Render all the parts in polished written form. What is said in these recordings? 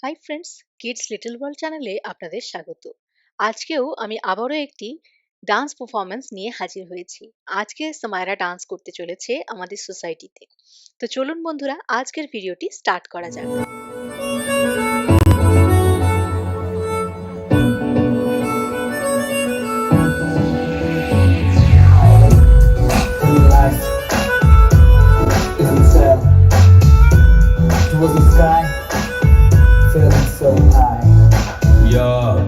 High friends, kids little world চ্যানেলে আপনাদের স্বাগত। আজকেও আমি আবারও একটি ডান্স পারফরমেন্স নিয়ে হাজির হয়েছি। আজকে সামায়রা ডান্স করতে চলেছে আমাদের সোসাইটিতে। তো চলুন বন্ধুরা, আজকের ভিডিওটি স্টার্ট করা যাক।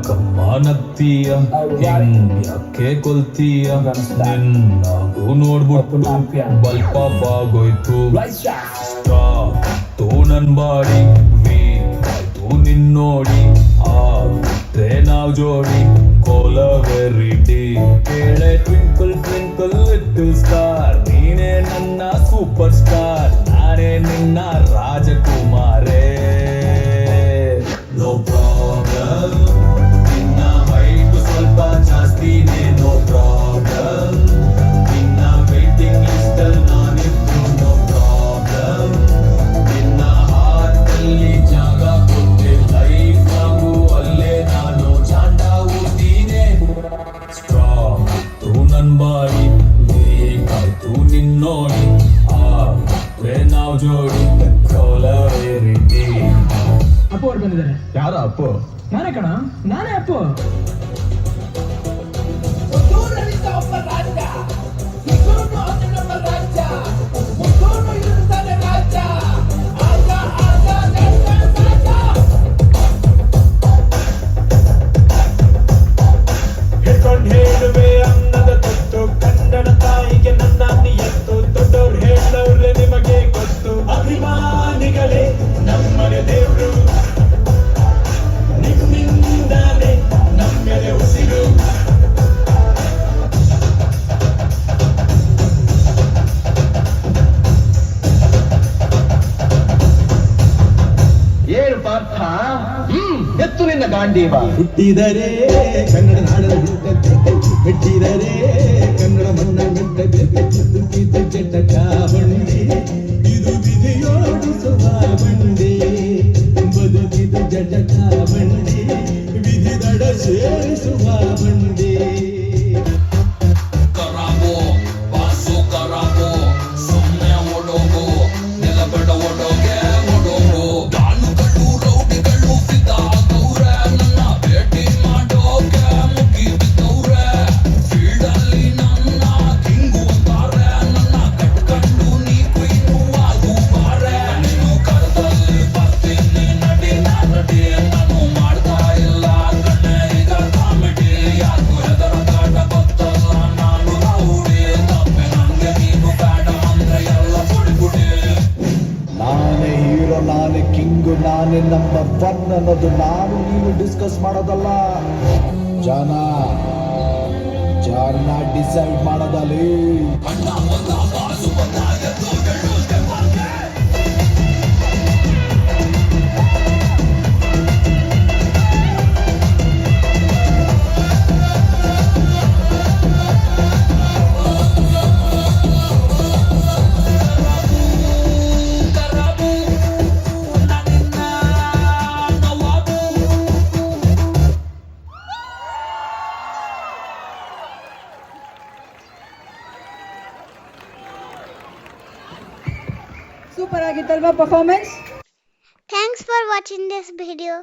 ಕಮ್ಮಾನತ್ತೀಯ ಹಿಂಗ್ಯಾಕೆ ಕೊಲ್ತೀಯ ನಿನ್ನಾಗೂ ನೋಡ್ಬಿಟ್ಟು ಬಲ್ಪಾಗೋಯ್ತು ತೋ ನನ್ ಬಾಡಿ ವೀಕ್ ಆಯ್ತು ನಿನ್ನೋಡಿ ಆಗ್ಬಿಟ್ರೆ ನಾವ್ ಜೋಡಿ ಕೋಲವೆರಿಟಿ ಕೇಳೆ ಟ್ವಿಂಕಲ್ ಟ್ವಿಂಕಲ್ ಲಿಟಲ್ ಸ್ಟಾರ್ ನೀನೇ ನನ್ನ ಸೂಪರ್ ಸ್ಟಾರ್ ನಾನೇ ನಿನ್ನ ರಾಜಕುಮಾರೇ ನೋ ಪ್ರಾಬ್ಲಮ್ ನಿನ್ನ ಹೈಟು ಸ್ವಲ್ಪ ಜಾಸ್ತಿನೇ ನೋ ಪ್ರಾಬ್ಲಮ್ ನಿನ್ನ ವೇಟಿಂಗ್ ಲಿಸ್ಟ್ ಅಲ್ಲಿ ನಾನಿದ್ರು ನೋ ಪ್ರಾಬ್ಲಮ್ ನಿನ್ನ ಹಾರ್ಟಲ್ಲಿ ಜಾಗ ಕೊಟ್ಟೆ ಲೈಫ್ ಆಗು ಅಲ್ಲೇ ನಾನು ಚಾಂಡ ಊಟೀನೆ ಸ್ಟ್ರಾಂಗ್ ಇತ್ತು ನನ್ ಬಾಡಿ ವೀಕ್ ಆಯ್ತು ನಿನ್ನೋಡಿ ಆಗ್ಬಿಟ್ರೆ ನಾವ್ ಜೋಡಿ ಕೋಲವೇರಿಟಿ ಅಪ್ಪು ಅವ್ರು ಬಂದಿದ್ದಾರೆ. ಯಾರ ಅಪ್ಪು? ನಾನೇ ಕಣ, ನಾನೇ ಅಪ್ಪು. ಹಿಡ್ಕೊಂಡ್ ಹೇಳುವೆ ಅನ್ನದ ತೊಟ್ಟು ಕನ್ನಡ ತಾಯಿಗೆ ನನ್ನ ನಿಯತ್ತು ದೊಡ್ಡವ್ರು ಹೇಳವ್ರೆ ನಿಮಗೆ ಗೊತ್ತು ಅಭಿಮಾನಿಗಳೇ ನಮ್ಮನೆ ದೇವ್ರು ನಿಮ್ಮಿಂದಾನೆ ನಮ್ಮೆಲೆ ಉಸಿರು ಏನು ಪಾರ್ಥ ಎತ್ತು ನಿನ್ನ ಗಾಂಡೀವ ಹುಟ್ಟಿದರೆ ಕನ್ನಡ ನಾಡಲು ಹುಟ್ಟಬೇಕು, ಮೆಟ್ಟಿದರೆ ಕನ್ನಡ ಮಣ್ಣ ಮೆಟ್ಟಬೇಕು. ಇದು ಜಟಕ ಬಂಡಿ, ಇದು ವಿಧಿಯೋಡಿಸುವ ಬಂಡಿ, ಬದುಕಿದು ಜಟಕ ಬಂಡಿ, ವಿಧಿ ದಡ ಸೇರಿಸುವ ಬಂಡಿ. ಕರಾಬೋ ಬಾಸು ಕರಾಬೋ ಸುಮ್ಮನೆ ಓಡೋಗು ನಿಲಬಡ ಓಡೋಗೆ ಓಡೋಗು ಗಾನುಗಳು ರೌಡಿಗಳು ಫಿದಾಗವ್ರೆ ನನ್ನ ಭೇಟಿ ಮಾಡೋಕೆ ಮುಗಿ ಬಿದ್ದವ್ರೆ ಫೀಲ್ಡ್ ಅಲ್ಲಿ ನನ್ನ ಕಿಂಗು ಅಂತಾರೆ ನನ್ನ ಕಟ್ಕೊಂಡು ನೀ ಕ್ವೀನು ಆಗು ಬಾರೆ ನೀನು ಕರದಲ್ಲಿ ಬರ್ತೀನಿ ನಡಿ ನಡಿ ನಾನು ಮಾಡ್ತಾ ಇಲ್ಲ ಕಣ್ಣೆ ಈಗ ಕಾಮಿಡಿ ಯಾಕೋ ಹೆದರ ಕಾಟ ಗೊತ್ತಲ್ಲ ನಾನು ರೌಡಿ ತಪ್ಪೆ ನಂಗೆ ನೀನು ಬೇಡ ಅಂದ್ರೆ ಎಲ್ಲ ಪುಡಿ ನಾನೇ ಹೀರೋ, ನಾನೇ ಕಿಂಗು, ನಾನೇ ನಂಬರ್ ಒನ್ ಅನ್ನೋದು ನಾನು ನೀನು ಡಿಸ್ಕಸ್ ಮಾಡೋದಲ್ಲ, ಜನ ಜನ ಡಿಸೈಡ್ ಮಾಡೋದಲ್ಲಿ. ಸೂಪರ್ ಆಗಿತ್ತಲ್ವಾ performance? Thanks for watching this video.